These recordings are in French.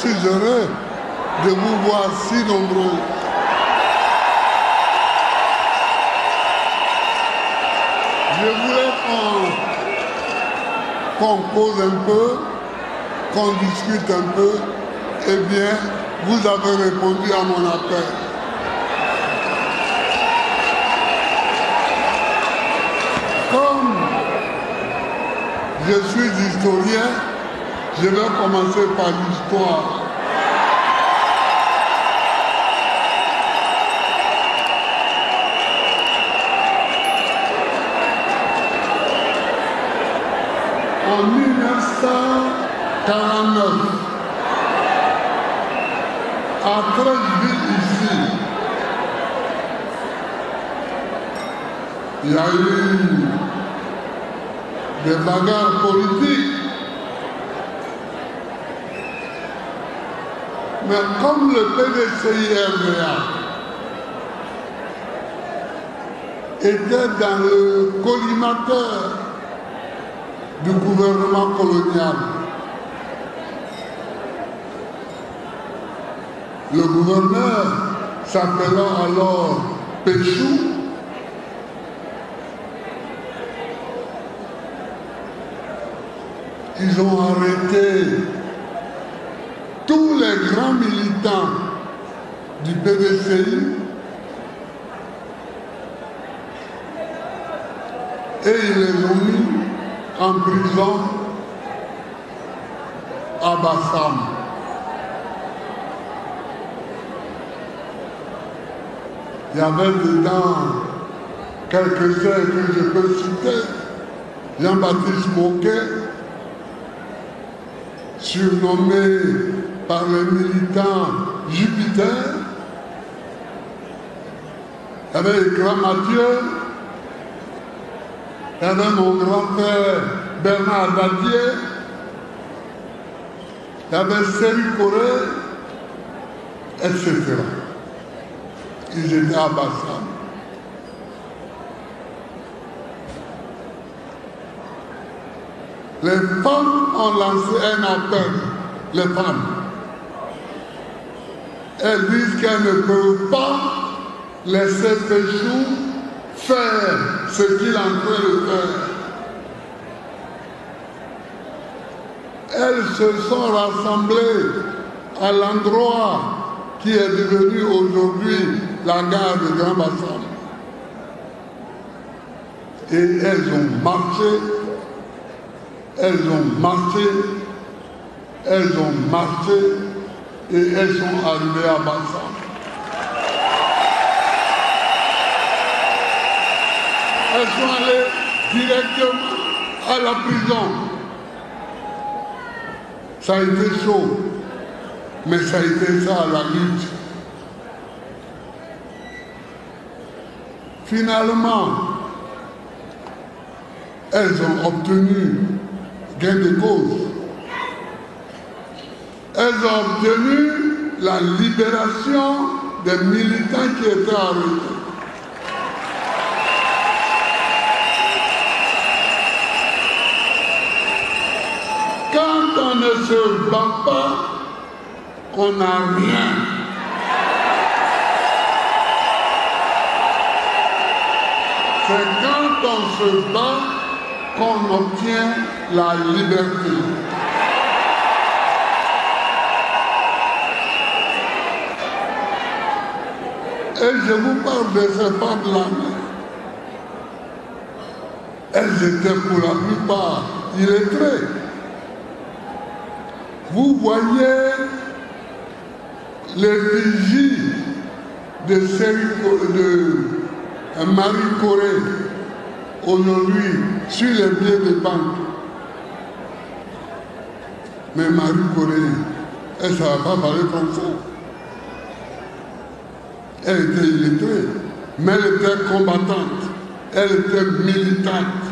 suis heureux de vous voir si nombreux. Je voulais qu'on cause un peu, qu'on discute un peu. Eh bien, vous avez répondu à mon appel. Comme je suis historien, je vais commencer par l'histoire. En 1949, à Treichville ici, il y a eu des bagarres politiques. Mais comme le PDCI-RDA était dans le collimateur du gouvernement colonial, le gouverneur, s'appelant alors Péchou, ils ont arrêté tous les grands militants du PDCI et ils les ont mis en prison à Bassam. Il y avait dedans quelques-uns que je peux citer. Jean-Baptiste Moquet, surnommé par les militants Jupiter. Il y avait Grand Mathieu. Il y avait mon grand-père Bernard Dadier. Il y avait Séri Coré, etc. Ils étaient à Bassam. Les femmes ont lancé un appel, les femmes. Elles disent qu'elles ne peuvent pas laisser Péchou faire ce qu'il est en train de faire. Elles se sont rassemblées à l'endroit qui est devenu aujourd'hui la gare de Grand Bassam. Et elles ont marché, elles ont marché, elles ont marché et elles sont arrivées à Bassam. Elles sont allées directement à la prison. Ça a été chaud, mais ça a été ça la lutte. Finalement, elles ont obtenu gain de cause. Elles ont obtenu la libération des militants qui étaient arrêtés. Quand on ne se bat pas, on n'a rien. C'est quand on se bat qu'on obtient la liberté. Et je vous parle de ces femmes-là. Elles étaient pour la plupart illettrées. Vous voyez les vigies de Marie Coré aujourd'hui sur les billets de banque. Mais Marie Coré, elle ne savait pas parler français. Elle était illettrée, mais elle était combattante, elle était militante.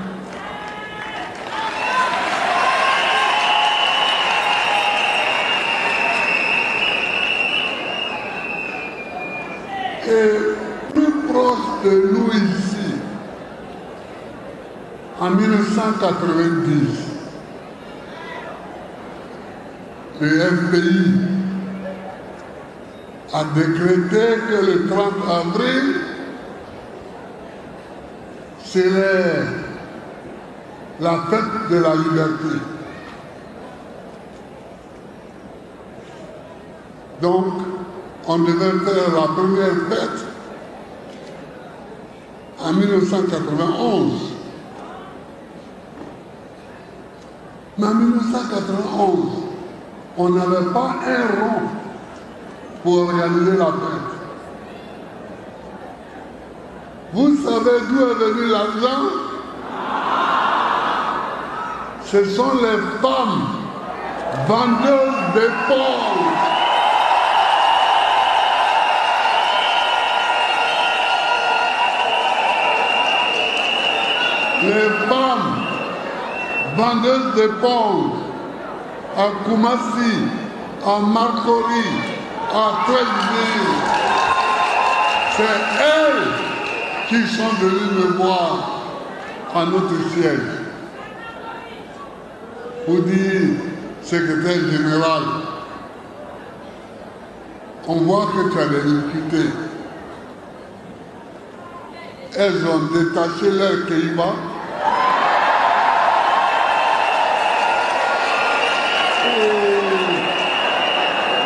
Et plus proche de nous ici, en 1990, le FPI a décrété que le 30 avril serait la fête de la liberté. Donc, on devait faire la première fête en 1991. Mais en 1991, on n'avait pas un rond pour organiser la fête. Vous savez d'où est venu l'argent? Ce sont les femmes vendeuses d'épaule. Les femmes vendeuses d'éponges à Koumassi, à Marcory, à Treichville, c'est elles qui sont venues me voir à notre siège pour dire, secrétaire général, on voit que tu as des difficultés. Elles ont détaché leur Keiba.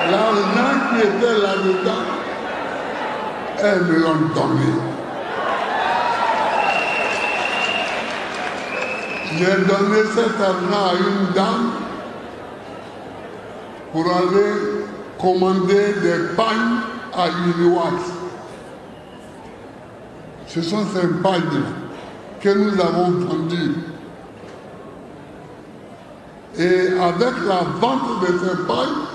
L'argent qui était là-dedans, elles me l'ont donné. J'ai donné cet argent à une dame pour aller commander des pagnes à Iliouas. Ce sont ces pagnes que nous avons vendues. Et avec la vente de ces pagnes,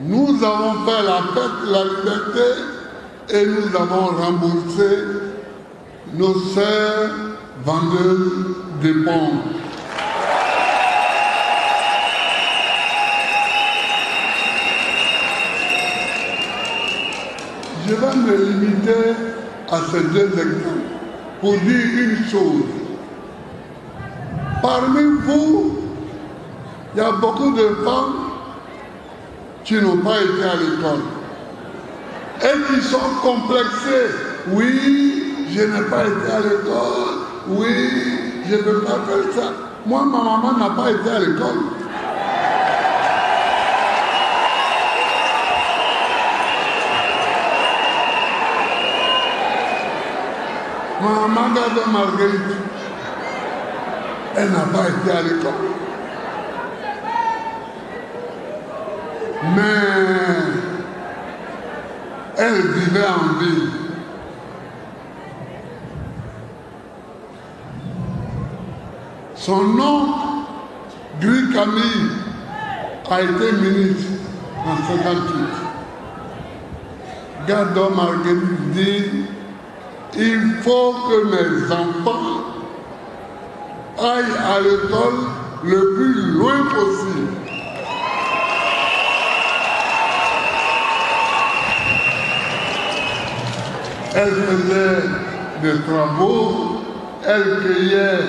nous avons fait la fête de la liberté et nous avons remboursé nos sœurs vendeuses d'éponges. Je vais me limiter à ces deux exemples pour dire une chose. Parmi vous, il y a beaucoup de femmes qui n'ont pas été à l'école et qui sont complexées. Oui, je n'ai pas été à l'école. Oui, je ne peux pas faire ça. Moi, ma maman n'a pas été à l'école. Ma maman Gado Marguerite, elle n'a pas été à l'école. Mais elle vivait en ville. Son oncle, Gris Camille, a été ministre en 1958. Gado Marguerite dit, il faut que mes enfants aillent à l'école le plus loin possible. Elle faisait des travaux, elle cueillait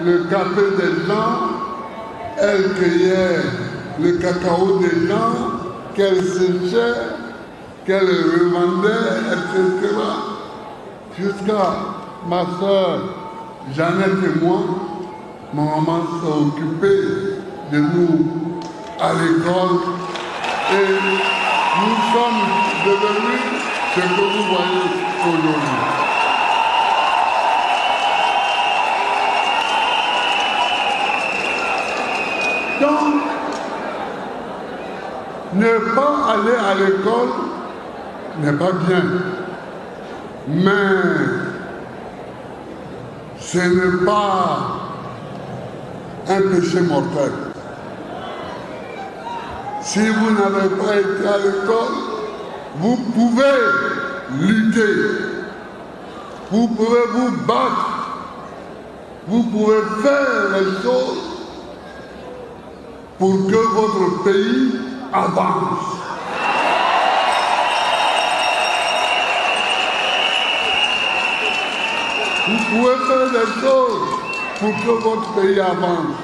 le café des gens, elle cueillait le cacao des gens, qu'elle séchait, qu'elle revendait, etc. Jusqu'à ma soeur Jeannette et moi, ma maman s'est occupée de nous à l'école et nous sommes devenus ce que vous voyez aujourd'hui. Donc, ne pas aller à l'école n'est pas bien. Mais ce n'est pas un péché mortel. Si vous n'avez pas été à l'école, vous pouvez lutter, vous pouvez vous battre, vous pouvez faire les choses pour que votre pays avance. Vous pouvez faire des choses pour que votre pays avance.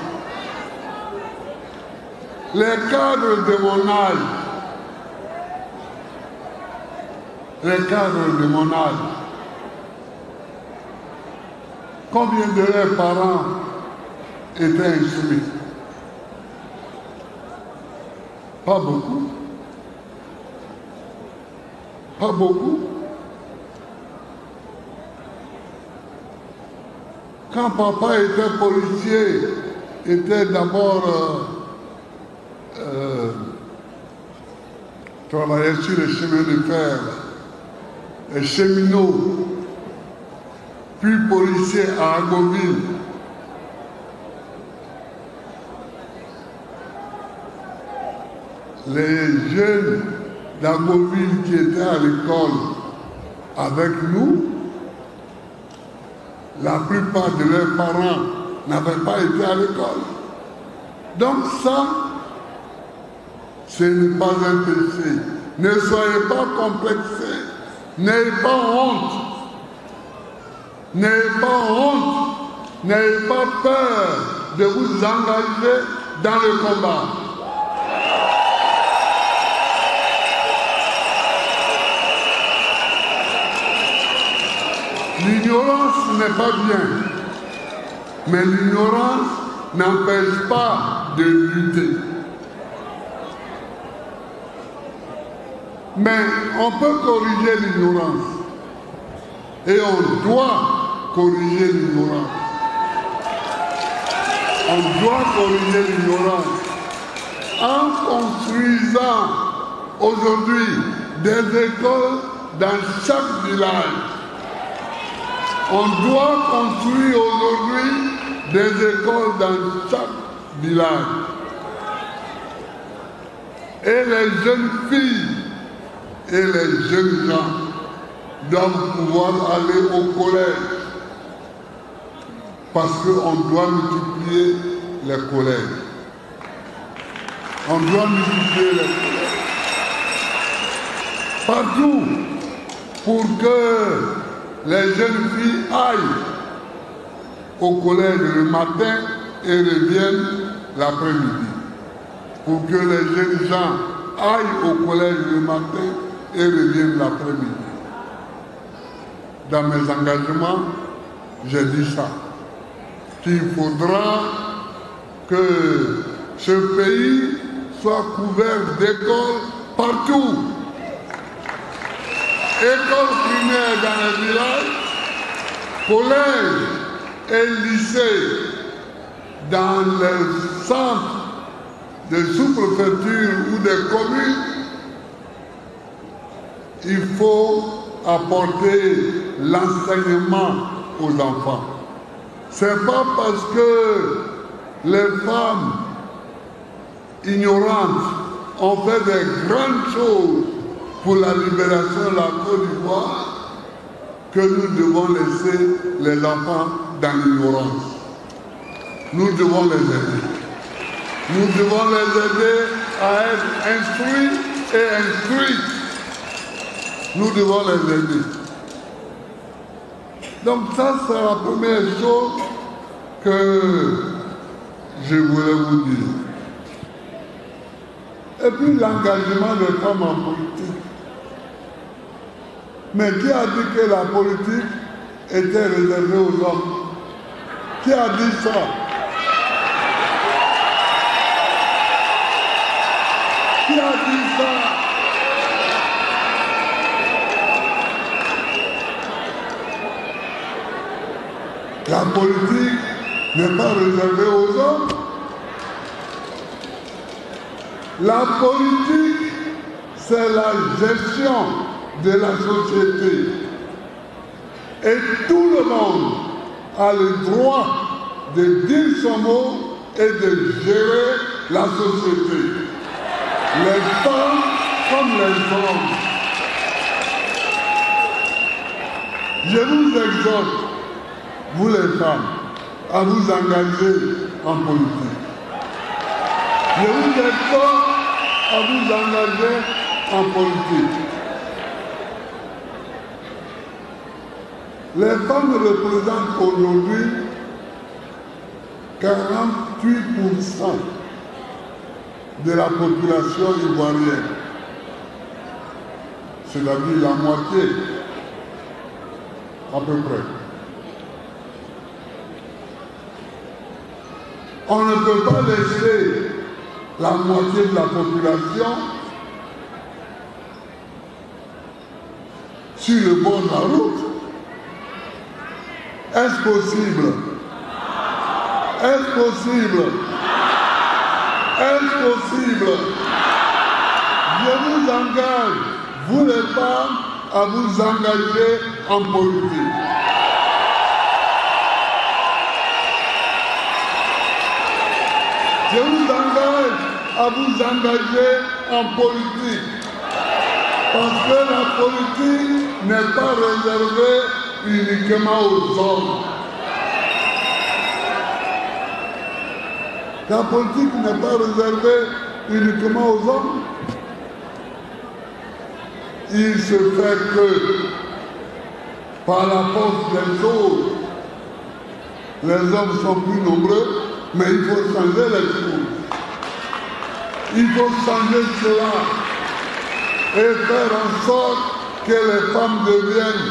Les cadres de mon âge les cadres de mon âge. Combien de leurs parents étaient instruits? Pas beaucoup. Pas beaucoup. Quand papa était policier, était d'abord travaillait sur les chemins de fer, les cheminots, puis policier à Agoville. Les jeunes d'Agoville qui étaient à l'école avec nous, la plupart de leurs parents n'avaient pas été à l'école. Donc ça, ce n'est pas un péché. Ne soyez pas complexés. N'ayez pas honte. N'ayez pas honte. N'ayez pas peur de vous engager dans le combat. L'ignorance n'est pas bien, mais l'ignorance n'empêche pas de lutter. Mais on peut corriger l'ignorance et on doit corriger l'ignorance. On doit corriger l'ignorance en construisant aujourd'hui des écoles dans chaque village. On doit construire aujourd'hui des écoles dans chaque village. Et les jeunes filles et les jeunes gens doivent pouvoir aller au collège. Parce qu'on doit multiplier les collèges. On doit multiplier les collèges. Partout pour que les jeunes filles aillent au collège le matin et reviennent l'après-midi. Pour que les jeunes gens aillent au collège le matin et reviennent l'après-midi. Dans mes engagements, j'ai dit ça. Qu'il faudra que ce pays soit couvert d'écoles partout. Écoles primaires dans les villages, collèges et lycées dans les centres de sous-préfecture ou des communes. Il faut apporter l'enseignement aux enfants. C'est pas parce que les femmes ignorantes ont fait des grandes choses pour la libération de la Côte d'Ivoire que nous devons laisser les enfants dans l'ignorance. Nous devons les aider. Nous devons les aider à être instruits et instruits. Nous devons les aider. Donc ça, c'est la première chose que je voulais vous dire. Et puis l'engagement des femmes en politique. Mais qui a dit que la politique était réservée aux hommes? Qui a dit ça? Qui a dit ça? La politique n'est pas réservée aux hommes. La politique, c'est la gestion de la société. Et tout le monde a le droit de dire son mot et de gérer la société. Les femmes comme les hommes. Je vous exhorte, vous les femmes, à vous engager en politique. Je vous exhorte à vous engager en politique. Les femmes représentent aujourd'hui 48% de la population ivoirienne. c'est-à-dire la moitié, à peu près. On ne peut pas laisser la moitié de la population sur le bord de la route. Est-ce possible? Est-ce possible? Est-ce possible? Je vous engage, vous les femmes, à vous engager en politique. Je vous engage à vous engager en politique. Parce que la politique n'est pas réservée uniquement aux hommes. La politique n'est pas réservée uniquement aux hommes. Il se fait que, par la force des choses, les hommes sont plus nombreux, mais il faut changer les choses. Il faut changer cela et faire en sorte que les femmes deviennent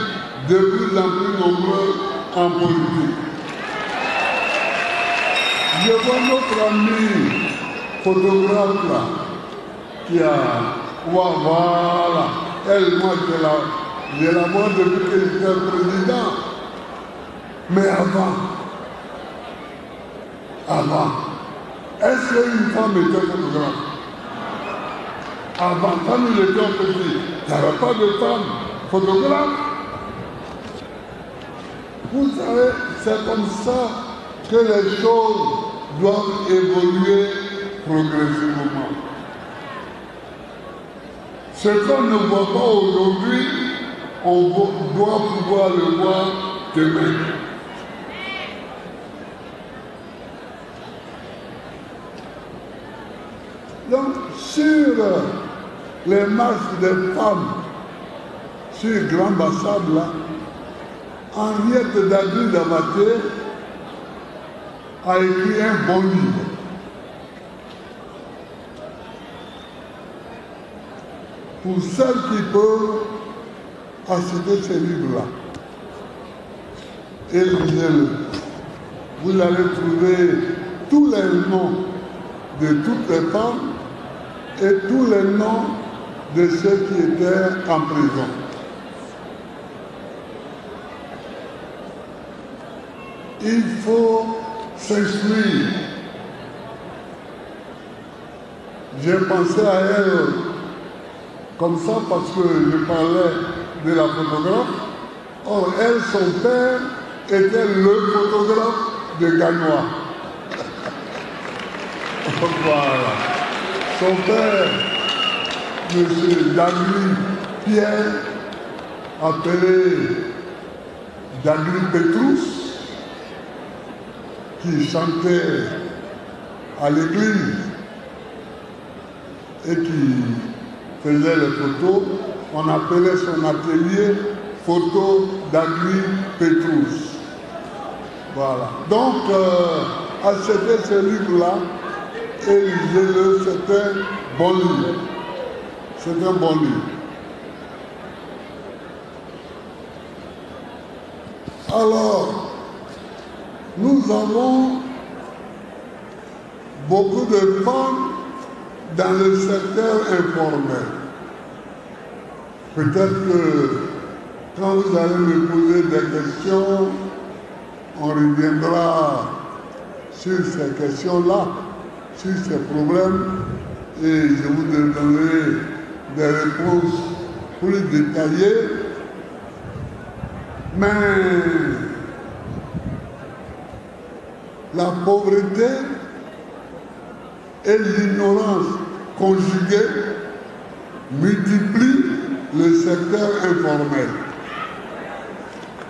de plus en plus nombreuses en politique. Je vois notre ami photographe là, qui a... Voilà, elle, moi, je la vois depuis que j'étais président. Mais avant, est-ce qu'une femme était photographe? Avant, quand nous étions petits, il n'y avait pas de femme photographe. Vous savez, c'est comme ça que les choses doivent évoluer progressivement. Ce qu'on ne voit pas aujourd'hui, on doit pouvoir le voir demain. Donc, sur les marches des femmes, sur Grand Bassam, là, Henriette Dadu-Damaté a écrit un bon livre. Pour celles qui peuvent acheter ce livre-là, et lisez-le. Vous allez trouver tous les noms de toutes les femmes et tous les noms de ceux qui étaient en prison. Il faut s'instruire. J'ai pensé à elle comme ça parce que je parlais de la photographe. Or, elle, son père, était le photographe de Gagnois. Voilà. Son père, M. Dagli Pierre, appelé Dagli Petrus, qui chantait à l'église et qui faisait les photos, on appelait son atelier Photo Dagli Petrus. Voilà. Donc, achetez ce livre-là et lisez-le, c'est un bon livre. C'est un bon livre. Alors, nous avons beaucoup de femmes dans le secteur informel. Peut-être que quand vous allez me poser des questions, on reviendra sur ces questions-là, sur ces problèmes, et je vous donnerai des réponses plus détaillées. Mais la pauvreté et l'ignorance conjuguées multiplient le secteur informel.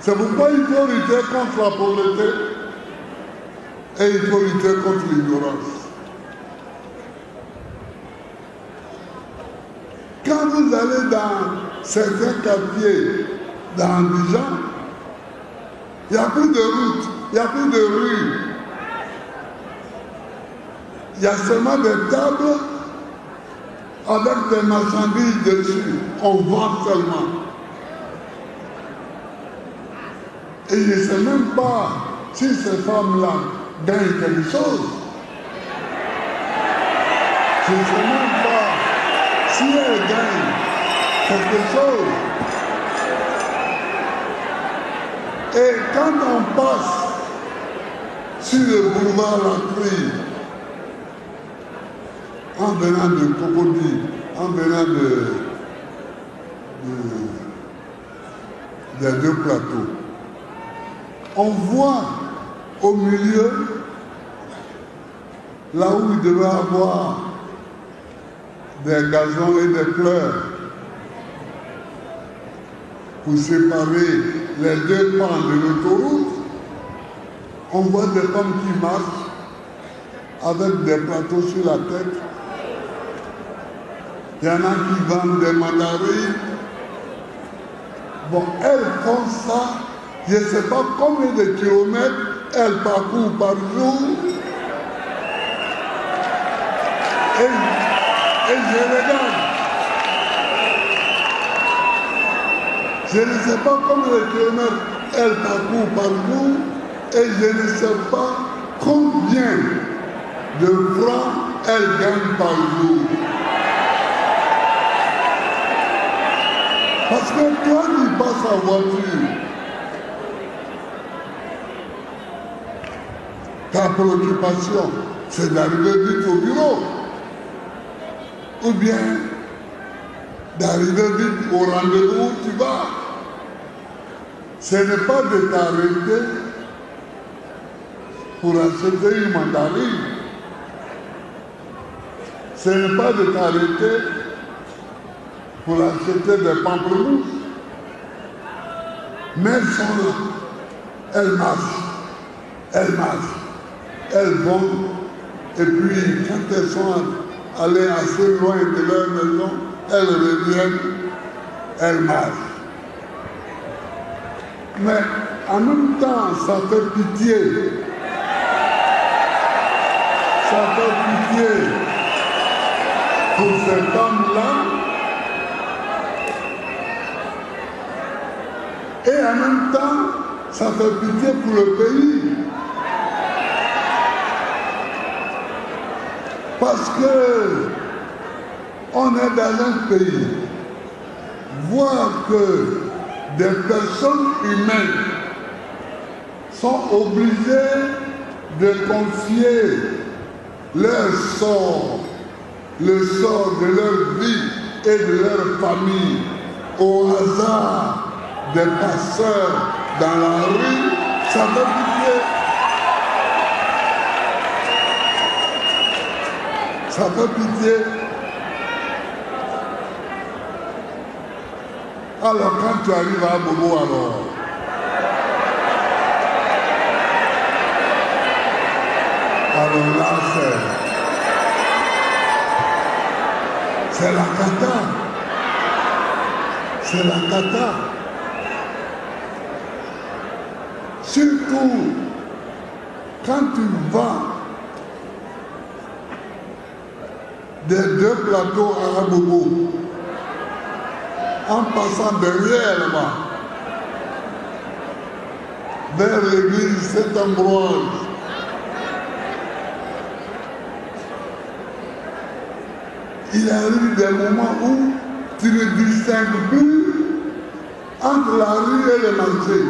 C'est pourquoi il faut lutter contre la pauvreté et il faut lutter contre l'ignorance. Quand vous allez dans certains quartiers d'Abidjan, il n'y a plus de route, il n'y a plus de rue. Il y a seulement des tables avec des marchandises dessus. On vend seulement. Et je ne sais même pas si ces femmes-là gagnent quelque chose. Je ne sais même pas si elles gagnent quelque chose. Et quand on passe sur le boulevard Lacry, en venant de Cocody, en venant des deux plateaux, on voit au milieu, là où il devait avoir des gazons et des fleurs pour séparer les deux pans de l'autoroute, on voit des femmes qui marchent avec des plateaux sur la tête. Il y en a qui vendent des mandarines. Bon, elles font ça, je ne sais pas combien de kilomètres elles parcourent par jour. Et je regarde. Je ne sais pas combien de kilomètres elles parcourent par jour. Et je ne sais pas combien de francs elles gagnent par jour. Parce que toi qui passes en voiture, ta préoccupation, c'est d'arriver vite au bureau. Ou bien d'arriver vite au rendez-vous où tu vas. Ce n'est pas de t'arrêter pour acheter une mandarine. Ce n'est pas de t'arrêter pour acheter des pamplemousses. Mais elles sont là. Elles marchent. Elles marchent. Elles vont. Et puis, quand elles sont allées assez loin de leur maison, elles reviennent. Elles marchent. Mais en même temps, ça fait pitié. Ça fait pitié pour ces femmes-là. Et en même temps, ça fait pitié pour le pays. Parce que on est dans un pays, voir que des personnes humaines sont obligées de confier leur sort, le sort de leur vie et de leur famille au hasard des passeurs dans la rue, ça fait pitié. Ça fait pitié. Alors quand tu arrives à Bobo, alors là c'est la cata. C'est la cata. Surtout quand tu vas des deux plateaux à Bobo, en passant derrière là-bas, vers l'église Saint-Ambroise. Il arrive des moments où tu ne distingues plus entre la rue et le marché.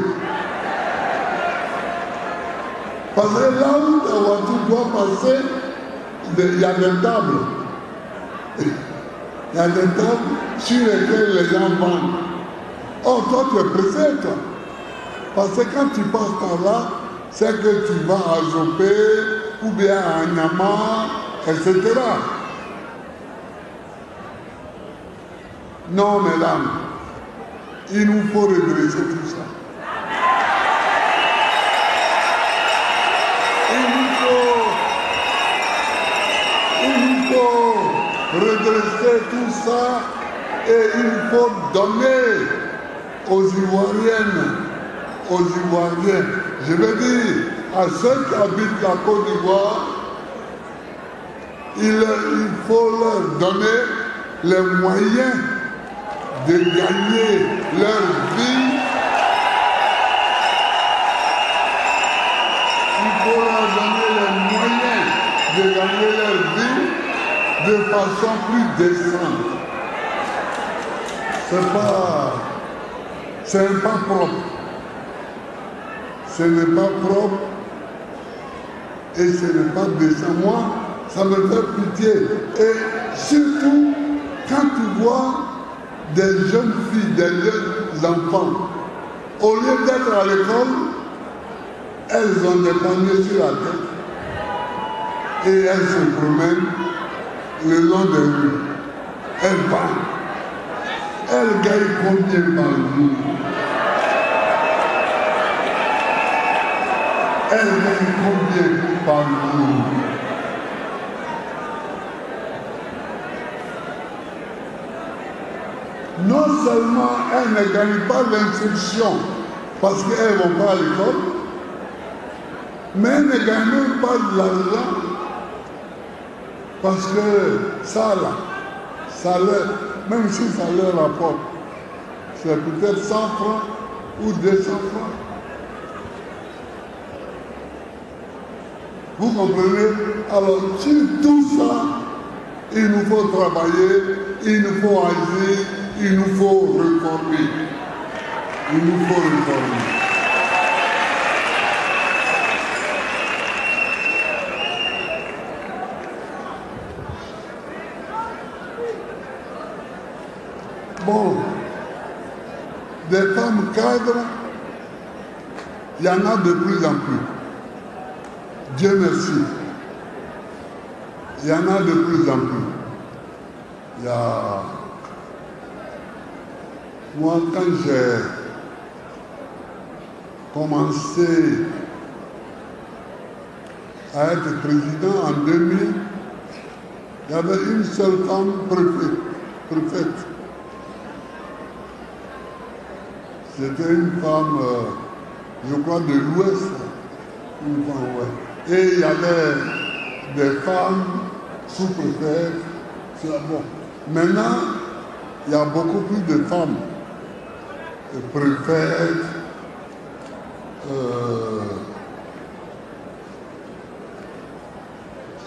Parce que là où ta voiture doit passer, il y a des tables. Il y a des tables sur lesquelles les gens vendent. Or, toi, tu es pressé, toi. Parce que quand tu passes par là, c'est que tu vas à Jopé, ou bien à Nyama, etc. Non, mesdames, il nous faut redresser tout ça. Il nous faut redresser tout ça et il faut donner aux Ivoiriennes, aux Ivoiriens. Je veux dire, à ceux qui habitent la Côte d'Ivoire, il faut leur donner les moyens de gagner leur vie. Il faut leur donner les moyens de gagner leur vie de façon plus décente. C'est pas propre. Ce n'est pas propre et ce n'est pas décent. Moi, ça me fait pitié. Et surtout, quand tu vois des jeunes filles, des jeunes enfants, au lieu d'être à l'école, elles ont des paniers sur la tête et elles se promènent le long des rues. Elles parlent. Elles gagnent combien par jour? Elles gagnent combien par jour? Non seulement elles ne gagnent pas l'instruction parce qu'elles ne vont pas à l'école, mais elles ne gagnent même pas de l'argent parce que ça même si ça leur rapporte, c'est peut-être 100 francs ou 200 francs. Vous comprenez? Alors, sur tout ça, il nous faut travailler, il nous faut agir, il nous faut réformer. Il nous faut réformer. Bon, des femmes cadres, il y en a de plus en plus. Dieu merci. Il y en a de plus en plus. Il y a... Moi, quand j'ai commencé à être président en 2000, il y avait une seule femme préfète. C'était une femme, je crois, de l'Ouest. Une femme, ouais. Et il y avait des femmes sous-préfètes. Bon. Maintenant, il y a beaucoup plus de femmes préfètes,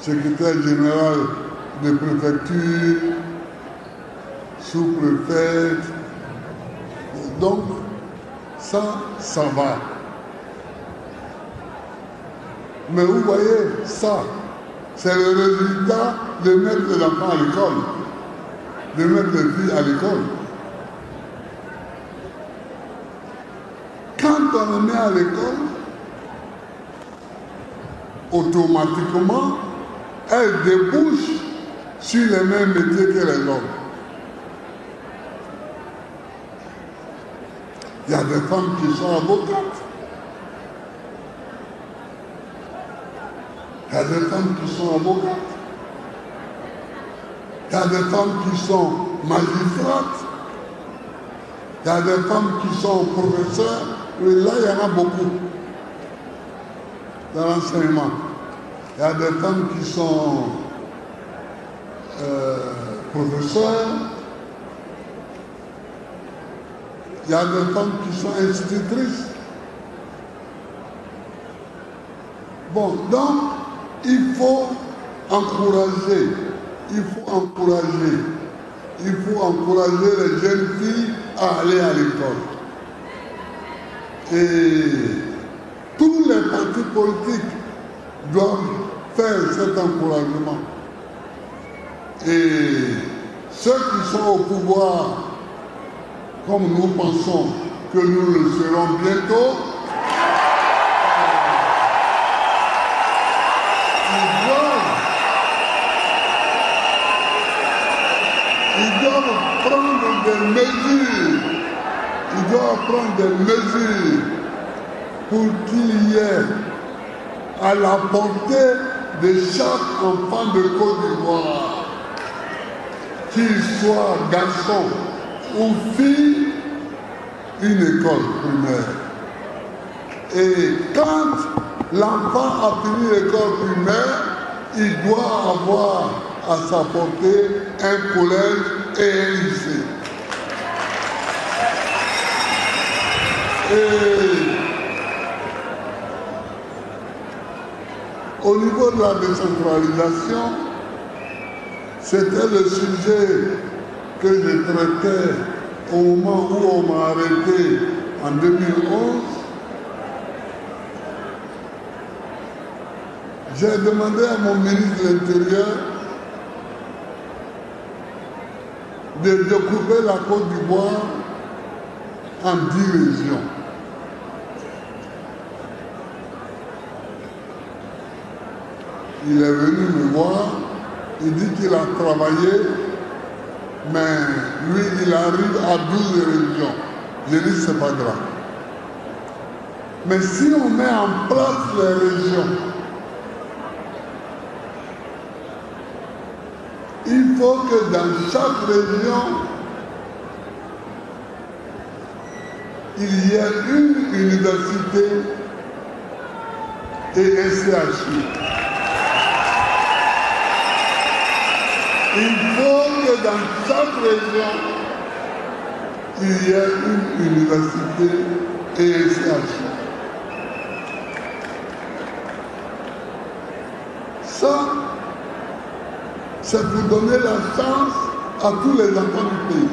secrétaire général de préfecture, sous-préfète. Donc, ça va. Mais vous voyez, ça, c'est le résultat de mettre les enfants à l'école, de mettre les filles à l'école. Quand on les met à l'école, automatiquement, elles débouchent sur les mêmes métiers que les hommes. Il y a des femmes qui sont avocates. Il y a des femmes qui sont avocates. Il y a des femmes qui sont magistrates. Il y a des femmes qui sont professeurs. Et là, il y en a beaucoup dans l'enseignement. Il y a des femmes qui sont professeurs. Il y a des femmes qui sont institutrices. Bon, donc, il faut encourager les jeunes filles à aller à l'école. Et tous les partis politiques doivent faire cet encouragement. Et ceux qui sont au pouvoir, comme nous pensons que nous le serons bientôt, ils doivent prendre des mesures. Ils doivent prendre des mesures pour qu'il y ait à la portée de chaque enfant de Côte d'Ivoire, qu'il soit garçon ou fille, une école primaire. Et quand l'enfant a fini l'école primaire, il doit avoir à sa portée un collège et un lycée. Et au niveau de la décentralisation, c'était le sujet que je traitais au moment où on m'a arrêté en 2011. J'ai demandé à mon ministre de l'Intérieur de découper la Côte d'Ivoire en 10 régions. Il est venu me voir, il dit qu'il a travaillé, mais lui, il arrive à 12 régions. Je dis, c'est pas grave. Mais si on met en place les régions, il faut que dans chaque région, il y ait une université et un CHU. Il faut que dans chaque région, il y ait une université et un CHU. Ça, c'est pour donner la chance à tous les enfants du pays.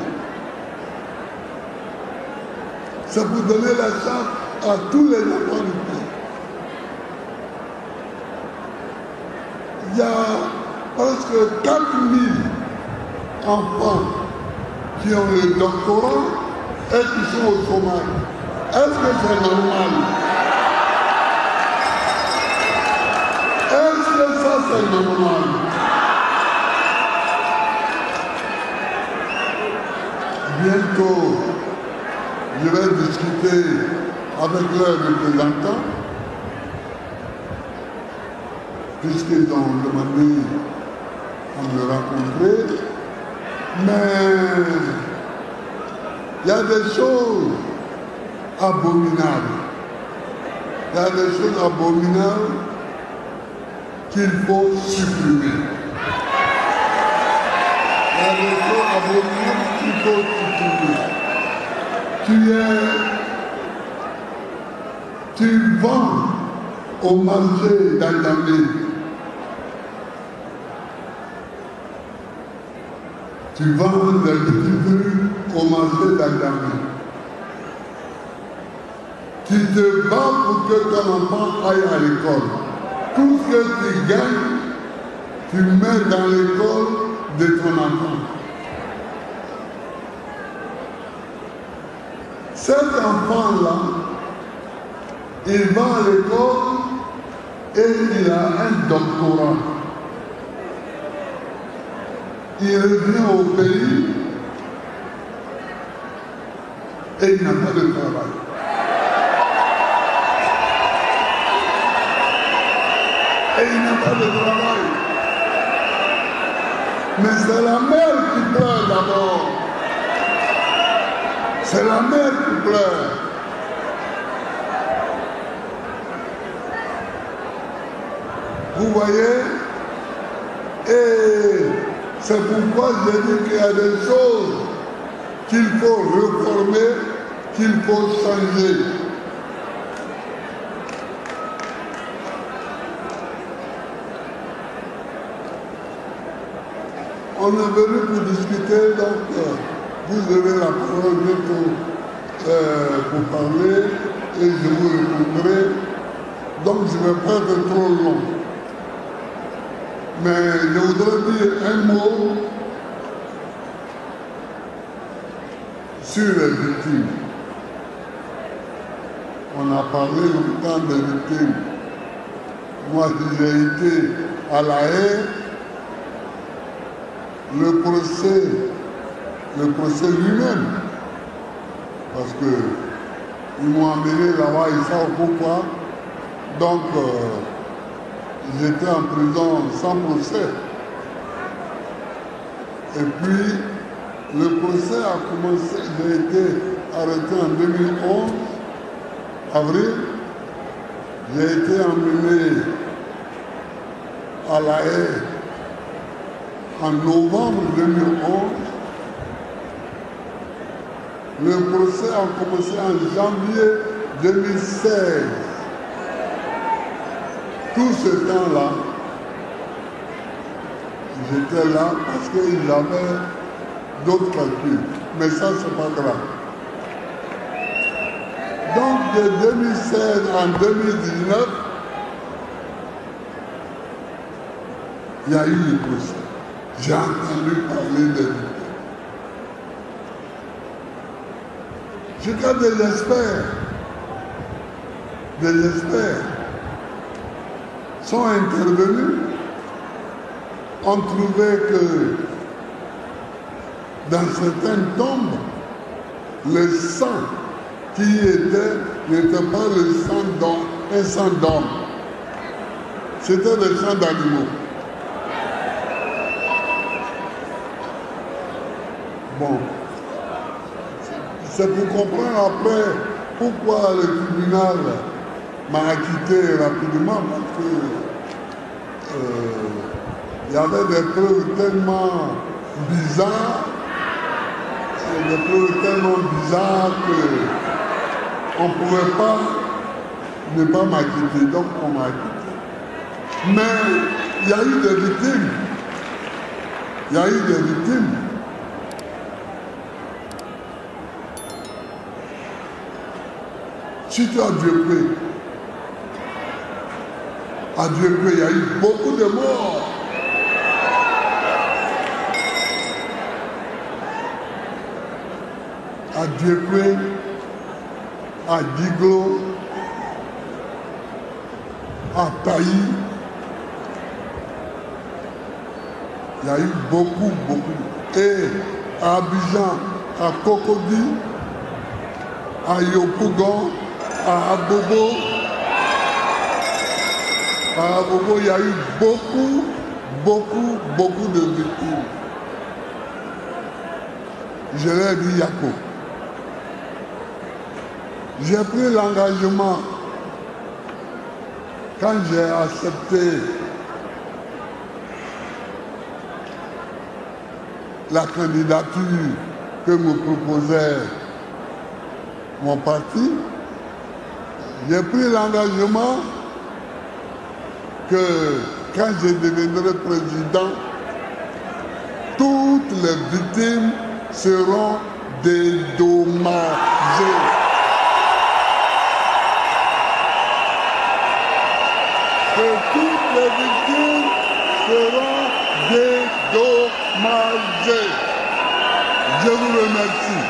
C'est pour donner la chance à tous les enfants du pays. Il y a presque 4000 enfants qui ont le doctorat et qui sont au chômage. Est-ce que c'est normal? Est-ce que ça c'est normal? Bientôt, je vais discuter avec leurs représentants, puisqu'ils ont demandé à me rencontrer. Mais il y a des choses abominables. Il y a des choses abominables qu'il faut supprimer. Il y a des choses abominables qu'il faut supprimer. Tu vends au marché d'Aldamé. Tu vends des petits fruits au marché d'Aldamé. Tu te bats pour que ton enfant aille à l'école. Tout ce que tu gagnes, tu mets dans l'école de ton enfant. Cet enfant-là, il va à l'école et il a un doctorat. Il revient au pays et il n'a pas de travail. Et il n'a pas de travail. Mais c'est la mère qui pleure d'abord. C'est la mère qui pleure. Vous voyez? Et c'est pourquoi j'ai dit qu'il y a des choses qu'il faut réformer, qu'il faut changer. On est venu pour discuter, donc vous avez la parole bientôt pour parler et je vous répondrai. Donc je ne vais pas être trop long. Mais je voudrais dire un mot sur les victimes. On a parlé longtemps des victimes. Moi, j'ai été à La Haye. Le procès lui-même, parce qu'ils m'ont amené là-bas, ils savent pourquoi. Donc, j'étais en prison sans procès. Et puis, le procès a commencé, j'ai été arrêté en 2011, avril. J'ai été emmené à La Haye en novembre 2011. Le procès a commencé en janvier 2016. Tout ce temps-là, j'étais là parce qu'ils avaient d'autres calculs. Mais ça, c'est pas grave. Donc, de 2016 en 2019, il y a eu le procès. J'ai entendu parler des victimes. Jusqu'à des experts sont intervenus, ont trouvé que dans certaines tombes, le sang qui y était n'était pas le sang d'homme, un sang d'homme. C'était le sang d'animaux. Bon. C'est pour comprendre après pourquoi le tribunal m'a acquitté rapidement, parce que il y avait des preuves tellement bizarres, qu'on ne pouvait pas ne pas m'acquitter, donc on m'a acquitté. Mais il y a eu des victimes. Surtout à Dieu-Pré. À Dieu-Pré, il y a eu beaucoup de morts. À Dieu-Pré, à Diglo, à Taï. Il y a eu beaucoup. Et à Abidjan, à Cocody, à Yopougon, à Abobo, il y a eu beaucoup de victimes. Je leur ai dit Yako. J'ai pris l'engagement, quand j'ai accepté la candidature que me proposait mon parti, j'ai pris l'engagement que quand je deviendrai président, toutes les victimes seront dédommagées. Que toutes les victimes seront dédommagées. Je vous remercie.